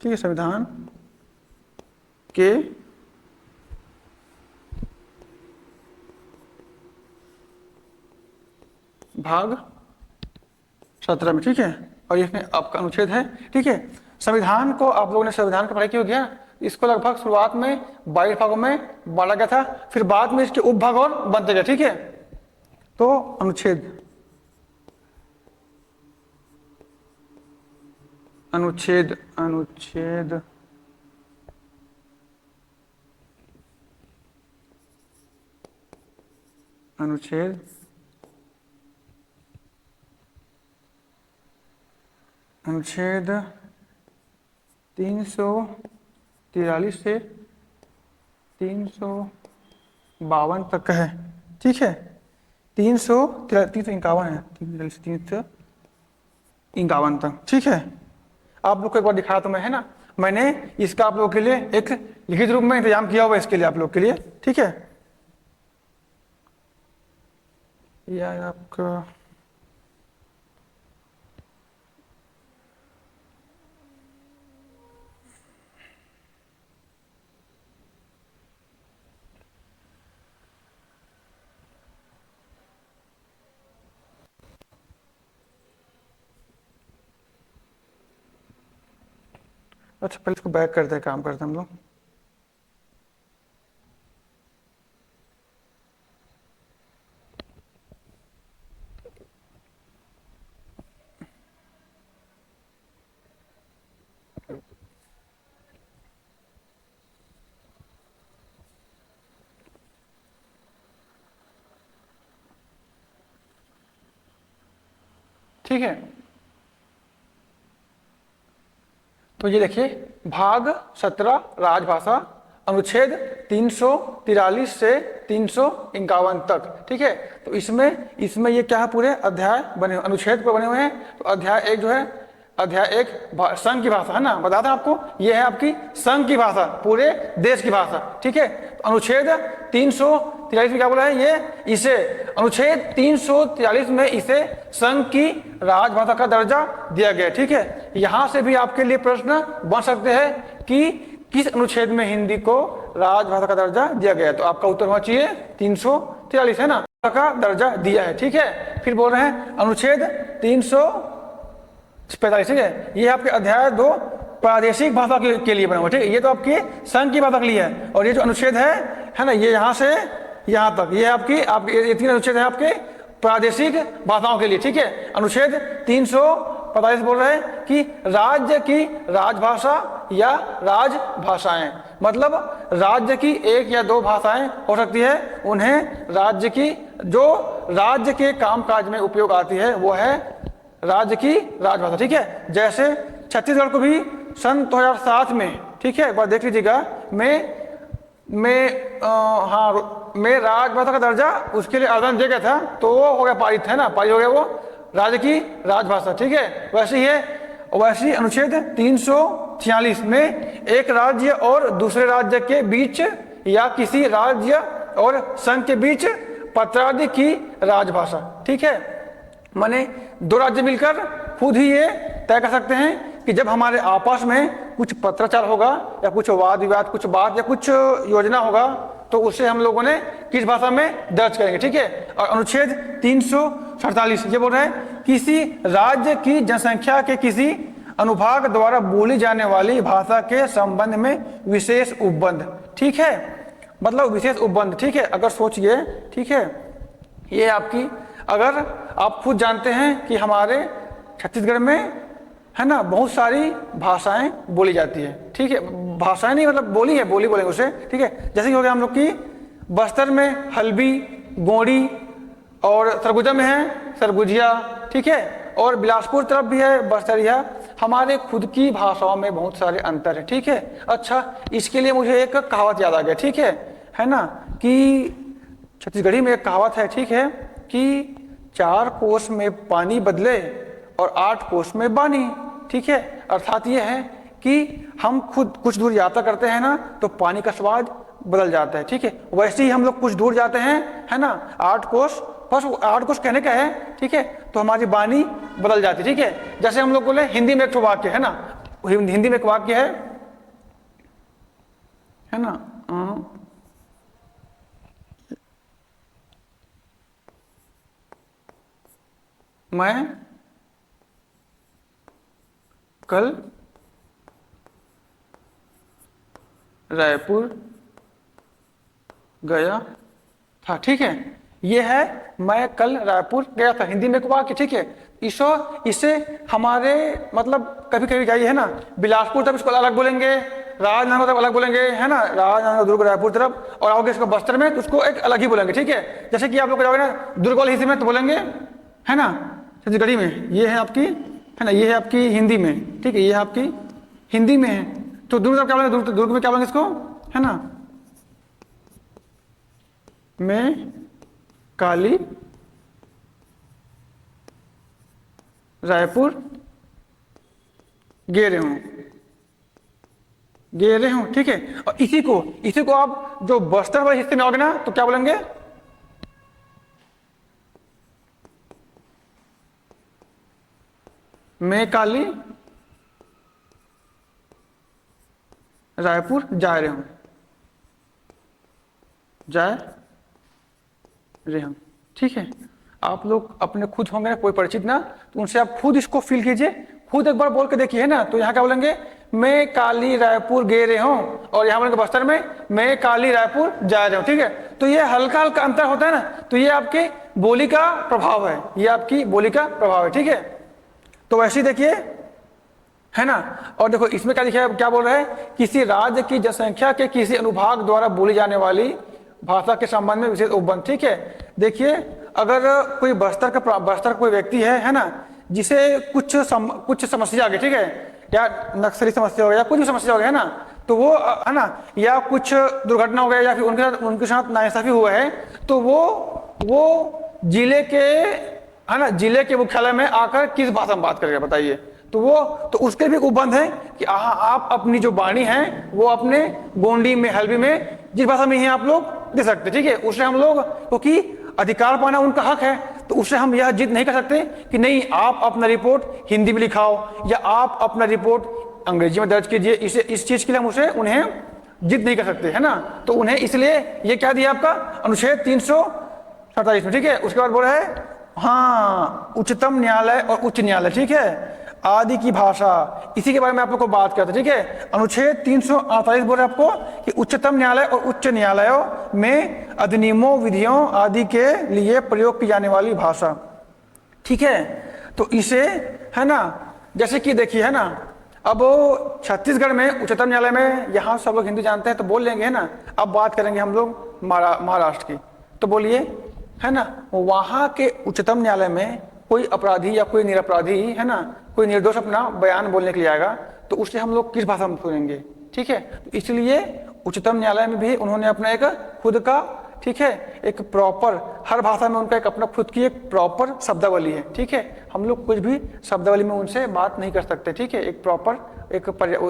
ठीक है, संविधान के भाग 17 में, ठीक है। और इसमें आपका अनुच्छेद है, ठीक है। संविधान को आप लोगों ने संविधान का पढ़ाई की हो गया। इसको लगभग शुरुआत में 22 भागों में बांटा गया था, फिर बाद में इसके उपभाग और बनते गए, ठीक है। तो अनुच्छेद अनुच्छेद अनुच्छेद अनुच्छेद अनुच्छेद 343 से 352 तक का है, ठीक है। 351 है, 351 तक, ठीक है। आप लोग को एक बार दिखाया तो मैं, है ना, मैंने इसका आप लोगों के लिए एक लिखित रूप में इंतजाम किया हुआ है इसके लिए, आप लोग के लिए, ठीक है। यह आपका अच्छा, पहले इसको बैक करते हैं, काम करते हैं हम लोग। ठीक है, तो ये देखिए भाग 17 राजभाषा, अनुच्छेद 343 से 351 तक, ठीक है। तो इसमें ये क्या है, पूरे अध्याय बने, अनुच्छेद पर बने हुए हैं। तो अध्याय 1 जो है, अध्याय 1 संघ की भाषा, है ना, बताता आपको, ये है आपकी संघ की भाषा, पूरे देश की भाषा, ठीक है। तो अनुच्छेद 343 में क्या बोला है, ये इसे अनुच्छेद 343 में इसे संघ की राजभाषा का दर्जा दिया गया, ठीक है। यहां से भी आपके लिए प्रश्न बन सकते हैं कि किस अनुच्छेद में हिंदी को राजभाषा का दर्जा दिया गया है। तो आपका उत्तर होना चाहिए 343, है ना, का दर्जा दिया है, ठीक है। फिर बोल रहे हैं अनुच्छेद 345, ठीक है, ये आपके अध्याय 2 प्रादेशिक भाषा के लिए बना हुआ, ठीक है। ये तो आपकी संघ की भाषा के लिए है। और ये जो अनुच्छेद है ना, ये यहाँ से यहाँ तक, ये आपकी ये 3 अनुच्छेद है आपके प्रादेशिक भाषाओं के लिए, ठीक है। अनुच्छेद 345 बोल रहे हैं कि राज्य की राजभाषा या राजभाषाएं, मतलब राज्य की 1 या 2 भाषाएं हो सकती है, उन्हें राज्य की, जो राज्य के कामकाज में उपयोग आती है, वो है राज्य की राजभाषा, ठीक है। जैसे छत्तीसगढ़ को भी सन 2007 में, ठीक है, एक बार देख लीजिएगा, में राजभाषा का दर्जा उसके लिए आवेदन दिया गया था, तो वो हो गया पारित, है ना, पारित हो गया वो राज्य की राजभाषा, ठीक है। वैसे ही है, वैसे अनुच्छेद 346 में एक राज्य और दूसरे राज्य के बीच या किसी राज्य और संघ के बीच पत्रादि की राजभाषा। ठीक है, माने दो राज्य मिलकर खुद ही ये तय कर सकते हैं कि जब हमारे आपस में कुछ पत्राचार होगा या कुछ वाद विवाद, कुछ बात या कुछ योजना होगा, तो उसे हम लोगों ने किस भाषा में दर्ज करेंगे। ठीक है, और अनुच्छेद 347 ये बोल रहे हैं किसी राज्य की जनसंख्या के किसी अनुभाग द्वारा बोली जाने वाली भाषा के संबंध में विशेष उपबंध। ठीक है, मतलब विशेष उपबंध। ठीक है, अगर सोचिए, ठीक है, ये आपकी, अगर आप खुद जानते हैं कि हमारे छत्तीसगढ़ में है ना बहुत सारी भाषाएं बोली जाती है। ठीक है, भाषाएं नहीं मतलब बोली है, बोली बोलेंगे उसे। ठीक है, जैसे कि हो गया हम लोग की बस्तर में हल्बी, गोंडी, और सरगुजा में है सरगुजिया। ठीक है, और बिलासपुर तरफ भी है बस्तरिया। हमारे खुद की भाषाओं में बहुत सारे अंतर है। ठीक है, अच्छा इसके लिए मुझे एक कहावत याद आ गया। ठीक है ना, कि छत्तीसगढ़ी में एक कहावत है। ठीक है, कि 4 कोस में पानी बदले और 8 कोस में बानी। ठीक है, अर्थात ये है कि हम खुद कुछ दूर यात्रा करते हैं ना, तो पानी का स्वाद बदल जाता है। ठीक है, वैसे ही हम लोग कुछ दूर जाते हैं है ना, 8 कोस, बस 8 कोस कहने का है। ठीक है, तो हमारी बानी बदल जाती है। ठीक है, जैसे हम लोग बोले हिंदी में एक वाक्य है ना, हिंदी में एक वाक्य है ना, मैं कल रायपुर गया था। ठीक है, ये है मैं कल रायपुर गया था, हिंदी में एक वाक्य। ठीक है, इसे हमारे मतलब कभी कभी जाइए है ना, बिलासपुर तरफ इसको अलग बोलेंगे, राजनांदगांव तरफ अलग बोलेंगे है ना, राजनांदगांव दुर्ग रायपुर तरफ, और आओगे इसको बस्तर में तो उसको एक अलग ही बोलेंगे। ठीक है, जैसे कि आप लोग जाओगे ना दुर्ग वाले हिस्से में तो बोलेंगे है ना छत्तीसगढ़ी में, ये है आपकी है ना, ये है आपकी हिंदी में। ठीक है, ये है आपकी हिंदी में है, तो दुर्ग तरफ क्या बोलेंगे, दुर्ग में क्या बोलेंगे इसको है ना, मैं काली रायपुर गे रहे हूं। ठीक है, और इसी को आप जो बस्तर वाले हिस्से में आओगे ना तो क्या बोलेंगे, मैं काली रायपुर जा रहे हूं। ठीक है, आप लोग अपने खुद होंगे ना कोई परिचित ना, तो उनसे आप खुद इसको फील कीजिए, खुद एक बार बोल के देखिए ना, तो यहाँ क्या बोलेंगे, मैं काली रायपुर गे रहे हूं, और यहाँ बोलेंगे बस्तर में मैं काली रायपुर जा रहे हूं। ठीक है, तो ये हल्का हल्का अंतर होता है ना, तो ये आपके बोली का प्रभाव है, ये आपकी बोली का प्रभाव है। ठीक है, तो वैसे ही देखिए है ना, और देखो इसमें क्या लिखा है, क्या बोल रहा है, किसी राज्य की जनसंख्या के किसी अनुभाग द्वारा बोली जाने वाली भाषा के संबंध में विशेष उपबंध। ठीक है, देखिए अगर कोई बस्तर का कोई व्यक्ति है ना, जिसे कुछ समस्या आ गई, ठीक है, या नक्सली समस्या हो गया या कुछ भी समस्या हो गया है ना, तो वो है ना, या कुछ दुर्घटना हो गया या फिर उनके साथ नाइंसाफी हुआ है, तो वो जिले के मुख्यालय में आकर किस भाषा में बात करेगा बताइए, तो उसके भी उपबंध है कि आप अपनी जो वाणी है वो अपने गोंडी में हल्बी में जिस भाषा में ही आप लोग दे सकते। ठीक है, उसे हम लोग क्योंकि अधिकार पाना उनका हक है, तो उससे हम यह जिद नहीं कर सकते कि नहीं आप अपना रिपोर्ट हिंदी में लिखाओ या आप अपना रिपोर्ट अंग्रेजी में दर्ज कीजिए। इस चीज के लिए हम उन्हें जिद नहीं कर सकते है ना, तो उन्हें इसलिए ये क्या दिया आपका अनुच्छेद 347 में। ठीक है, उसके बाद बोल रहा है हाँ उच्चतम न्यायालय और उच्च न्यायालय, ठीक है, आदि की भाषा, इसी के बारे में आप लोग को बात करते हैं। ठीक है, अनुच्छेद 348 बोल रहे आपको कि उच्चतम न्यायालय और उच्च न्यायालयों में अधिनियमों विधियों आदि के लिए प्रयोग की जाने वाली भाषा। ठीक है, तो इसे है ना, जैसे कि देखिए है ना, अब छत्तीसगढ़ में उच्चतम न्यायालय में यहाँ सब लोग हिंदी जानते हैं तो बोल लेंगे है ना। अब बात करेंगे हम लोग महाराष्ट्र की, तो बोलिए है ना, वहाँ के उच्चतम न्यायालय में कोई अपराधी या कोई निरपराधी है ना, कोई निर्दोष अपना बयान बोलने के लिए आएगा, तो उससे हम लोग किस भाषा में सुनेंगे। ठीक है, तो इसलिए उच्चतम न्यायालय में भी उन्होंने अपना एक खुद का ठीक है, एक प्रॉपर, हर भाषा में उनका एक अपना खुद की एक प्रॉपर शब्दावली है, ठीक है। हम लोग कुछ भी शब्दावली में उनसे बात नहीं कर सकते, ठीक है, एक प्रॉपर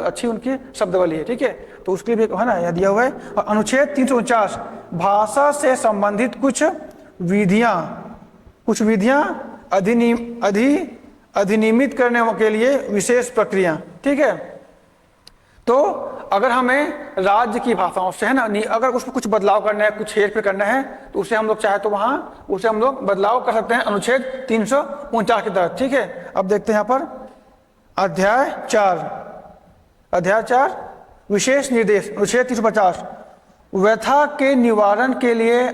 अच्छी उनकी शब्दावली है, ठीक है। तो उसके लिए भी है ना, यह दिया हुआ है। और अनुच्छेद 349 भाषा से संबंधित कुछ विधियां अधिनियमित करने के लिए विशेष प्रक्रिया, ठीक है। तो अगर हमें राज्य की भाषाओं से, है ना, अगर उसमें कुछ बदलाव करना है, कुछ हेरफेर करना है, तो उसे हम लोग चाहे तो वहां उसे हम लोग बदलाव कर सकते हैं अनुच्छेद 349 के तहत, ठीक है। अब देखते हैं यहाँ पर अध्याय 4 विशेष निर्देश, अनुच्छेद 350 व्यथा के निवारण के लिए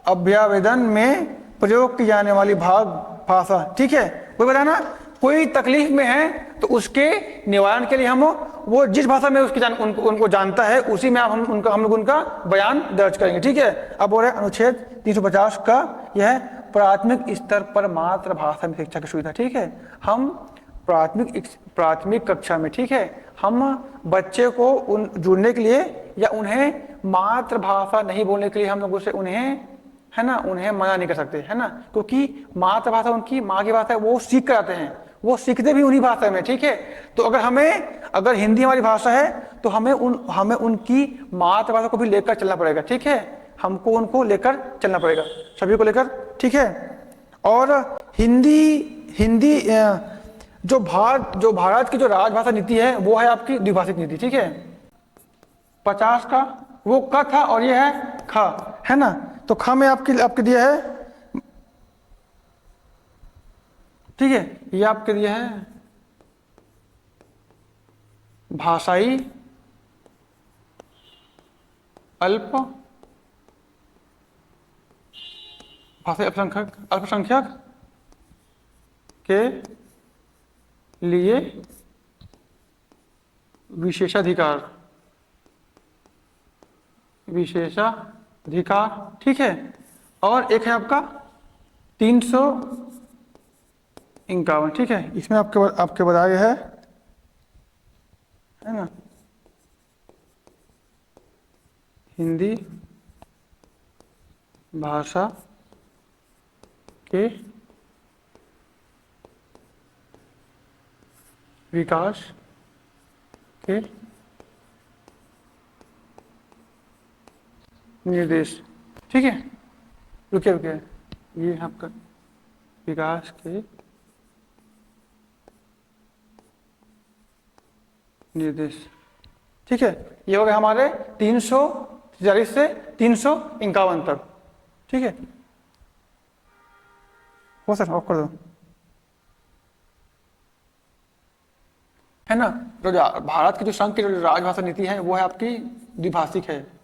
अभ्यावेदन में प्रयोग की जाने वाली भाषा, ठीक है। कोई बताना, कोई तकलीफ में है तो उसके निवारण के लिए हम वो जिस भाषा में उसकी उनको जानता है उसी में हम लोग उनका बयान दर्ज करेंगे, ठीक है। अब बोल रहे अनुच्छेद 350 का यह प्राथमिक स्तर पर मातृभाषा में शिक्षा की सुविधा, ठीक है। हम प्राथमिक कक्षा में, ठीक है, हम बच्चे को जुड़ने के लिए या उन्हें मातृभाषा नहीं बोलने के लिए हम लोग उसे उन्हें, है ना, उन्हें मना नहीं कर सकते, है ना, क्योंकि मातृभाषा उनकी माँ की भाषा है, वो सीख कर आते हैं, वो सीखते भी उन्हीं भाषा में, ठीक है। तो अगर हिंदी हमारी भाषा है तो हमें उनकी मातृभाषा को भी लेकर चलना पड़ेगा, ठीक है। हमको उनको लेकर चलना पड़ेगा, सभी को लेकर, ठीक है। और हिंदी जो भारत की जो राजभाषा नीति है वो है आपकी द्विभाषिक नीति, ठीक है। 50 का वो क था और ये है ख, है ना। तो ख में आपके दिया है, ठीक है, ये आपके दिया है भाषाई अल्पसंख्यक के लिए विशेषाधिकार, ठीक है। और एक है आपका 351, ठीक है। इसमें आपके बताया है ना, हिंदी भाषा के विकास के निर्देश, ठीक है। रुकिए ये आपका विकास के निर्देश, ठीक है। ये हो गया हमारे 340 से 351 तक, ठीक है। हो सर ऑफ कर दो, है ना। तो भारत की जो संघ की जो राजभाषा नीति है वो है आपकी द्विभाषिक है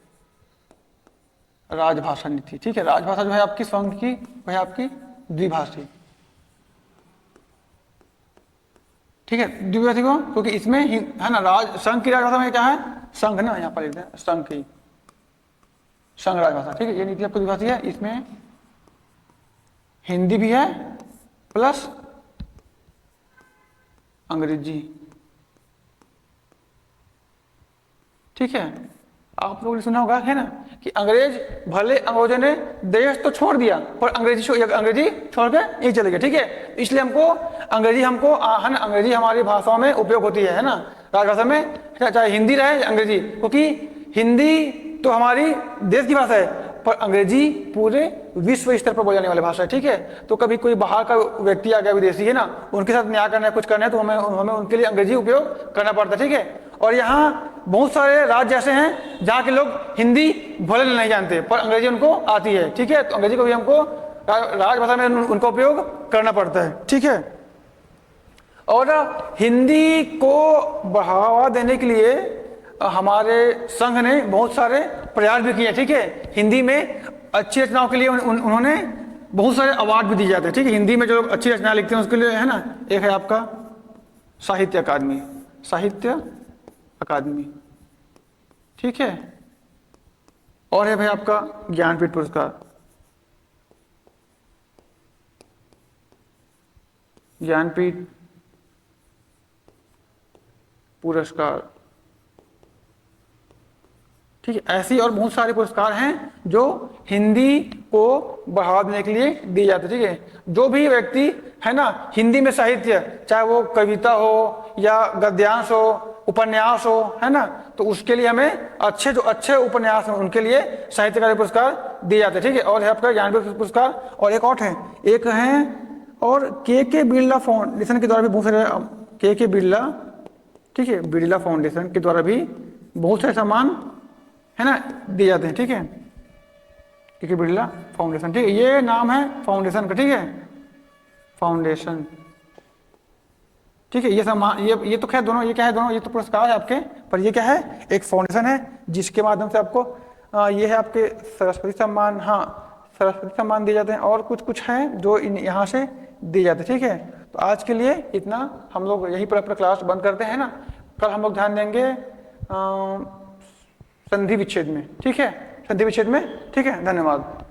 राजभाषा नीति, ठीक है। राजभाषा जो है आपकी संघ की वह है आपकी द्विभाषी, ठीक है, द्विभाषी को, क्योंकि इसमें है ना संघ की राजभाषा में क्या है, संघ ना, यहाँ पर लिखते हैं संघ राजभाषा, ठीक है। ये नीति आपको द्विभाषी है, इसमें हिंदी भी है प्लस अंग्रेजी, ठीक है। आप लोगों ने सुना होगा, है ना, कि अंग्रेजों ने देश तो छोड़ दिया पर अंग्रेजी छोड़ के यही चले गए, ठीक है। इसलिए अंग्रेजी है ना, अंग्रेजी हमारी भाषाओं में उपयोग होती है ना, राजभाषा में, चाहे हिंदी रहे अंग्रेजी, क्योंकि हिंदी तो हमारी देश की भाषा है पर अंग्रेजी पूरे विश्व स्तर पर बोलने जाने वाली भाषा है, ठीक है। तो कभी कोई बाहर का व्यक्ति आ गया, विदेशी, है ना, उनके साथ न्याय करना है, कुछ करना है, तो हमें उनके लिए अंग्रेजी उपयोग करना पड़ता है, ठीक है। और यहाँ बहुत सारे राज्य ऐसे हैं जहाँ के लोग हिंदी भले नहीं जानते पर अंग्रेजी उनको आती है, ठीक है। तो अंग्रेजी को भी हमको राजभाषा में उनका उपयोग करना पड़ता है, ठीक है। और हिंदी को बढ़ावा देने के लिए हमारे संघ ने बहुत सारे प्रयास भी किए, ठीक है। हिंदी में अच्छी रचनाओं के लिए उन्होंने बहुत सारे अवार्ड भी दिए जाते हैं, ठीक है। हिंदी में जो अच्छी रचना लिखते हैं उसके लिए, है ना, एक है आपका साहित्य अकादमी, ठीक है। और है भाई आपका ज्ञानपीठ पुरस्कार, ठीक है। ऐसी और बहुत सारे पुरस्कार हैं जो हिंदी को बढ़ावा देने के लिए दिए जाते हैं। ठीक है, जो भी व्यक्ति है ना हिंदी में साहित्य, चाहे वो कविता हो या गद्यांश हो, उपन्यास हो, है ना, तो उसके लिए हमें जो अच्छे उपन्यास हैं उनके लिए साहित्यकार पुरस्कार दिए जाते हैं। ठीक है, और है आपका ज्ञानपीठ पुरस्कार, और एक और है, एक है और के बिरला फाउंडेशन के द्वारा भी बहुत सारे के बिरला, ठीक है, बिरला फाउंडेशन के द्वारा भी बहुत सारे सम्मान है ना दिए जाते हैं। ठीक है, के बिरला फाउंडेशन, ठीक है, ये नाम है फाउंडेशन का। ठीक है, फाउंडेशन, ठीक है, ये सम्मान, ये तो खैर दोनों, ये क्या है, दोनों ये तो पुरस्कार है आपके, पर ये क्या है, एक फाउंडेशन है जिसके माध्यम से आपको ये है आपके सरस्वती सम्मान, हाँ सरस्वती सम्मान दिए जाते हैं, और कुछ कुछ हैं जो यहाँ से दिए जाते हैं। ठीक है, तो आज के लिए इतना, हम लोग यहीं पर अपना क्लास बंद करते हैं ना। कल हम लोग ध्यान देंगे संधि विच्छेद में। ठीक है, संधि विच्छेद में। ठीक है, धन्यवाद।